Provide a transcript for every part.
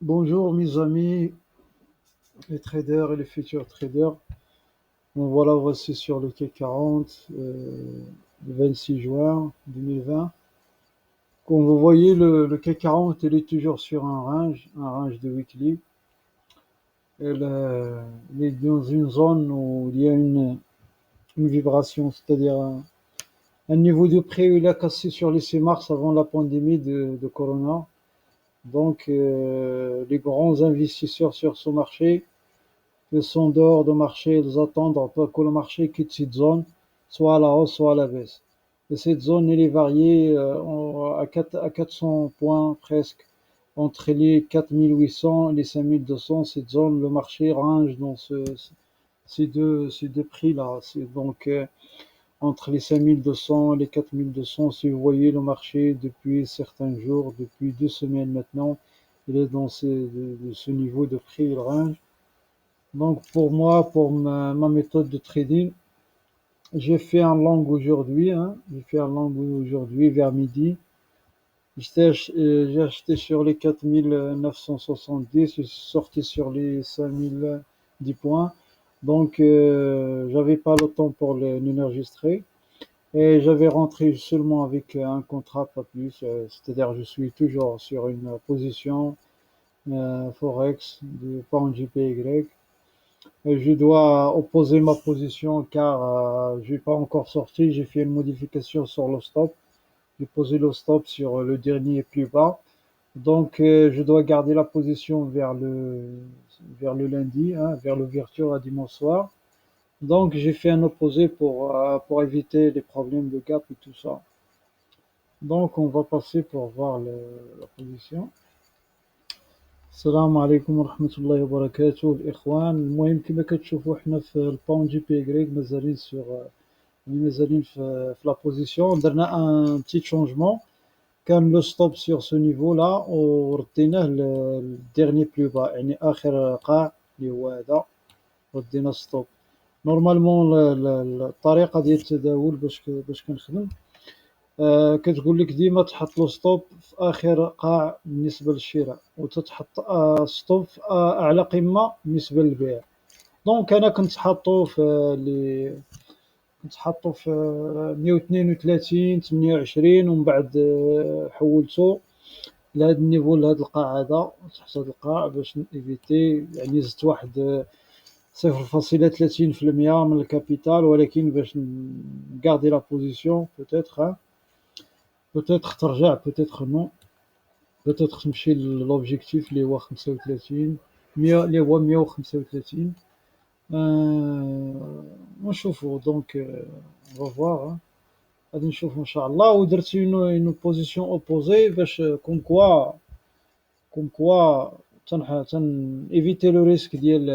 Bonjour mes amis, les traders et les futurs traders. Voici sur le CAC 40, le 26 juin 2020. Comme vous voyez, le CAC 40 il est toujours sur un range de weekly. Il est dans une zone où il y a une vibration, c'est-à-dire un niveau de prix où il a cassé sur les 6 mars avant la pandémie de Corona. Donc, les grands investisseurs sur ce marché, ils sont dehors de marché, ils attendent un peu que le marché quitte cette zone, soit à la hausse, soit à la baisse. Et cette zone, elle est variée à 400 points presque, entre les 4800 et les 5200. Cette zone, le marché range dans ces deux prix-là. Donc, entre les 5200 et les 4200, si vous voyez le marché depuis certains jours, depuis 2 semaines maintenant, il est dans ce niveau de prix, il range. Donc pour moi, pour ma méthode de trading, j'ai fait un long aujourd'hui, j'ai fait un long aujourd'hui vers midi. J'ai acheté sur les 4970, je suis sorti sur les 5010 points. Donc j'avais pas le temps pour l'enregistrer et j'avais rentré seulement avec un contrat, pas plus. C'est-à-dire je suis toujours sur une position Forex de pound JPY. Je dois opposer ma position car je n'ai pas encore sorti. J'ai fait une modification sur le stop. J'ai posé le stop sur le dernier plus bas. Donc, je dois garder la position vers le lundi, vers l'ouverture à dimanche soir. Donc, j'ai fait un opposé pour éviter les problèmes de gap et tout ça. Donc, on va passer pour voir la position. السلام عليكم ورحمة الله وبركاته الإخوان. المهم كما كتشوفوا حنا في الباوند جي بي إكغيك مازالين في لا بوزيسيون. درنا ان بتي شونجمون، كان لو ستوب سور سو نيفو لا ورديناه للديرني بلو با، يعني آخر قاع اللي هو هذا ردينا ستوب. نورمالمون الطريقة ديال التداول باش كنخدم كتقول لك ديما تحط له ستوب في اخر قاع بالنسبه للشراء، وتتحط ستوب في اعلى قمه بالنسبه للبيع. دونك انا كنت حاطه في 132 28، ومن بعد حولته لهذا النيفو، لهذا القاع هذا، تحت هذا القاع باش نيفيتي، يعني زدت واحد 0.30% من الكابيتال، ولكن باش نكاردي لا بوزيسيون بوتيتر ترجع، بوتيتر نو، بوتيتر تمشي للوبجيكتيف اللي هو 35 100، اللي هو 135. ونشوفوا دونك فوار، غادي نشوفوا ان شاء الله. ودرت اون بوزيسيون اوبوزي باش كوم كوا تن ايفيتي لو ريسك ديال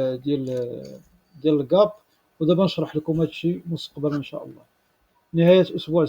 الكاب. ودابا نشرح لكم هادشي مستقبلا ان شاء الله. نهاية اسبوع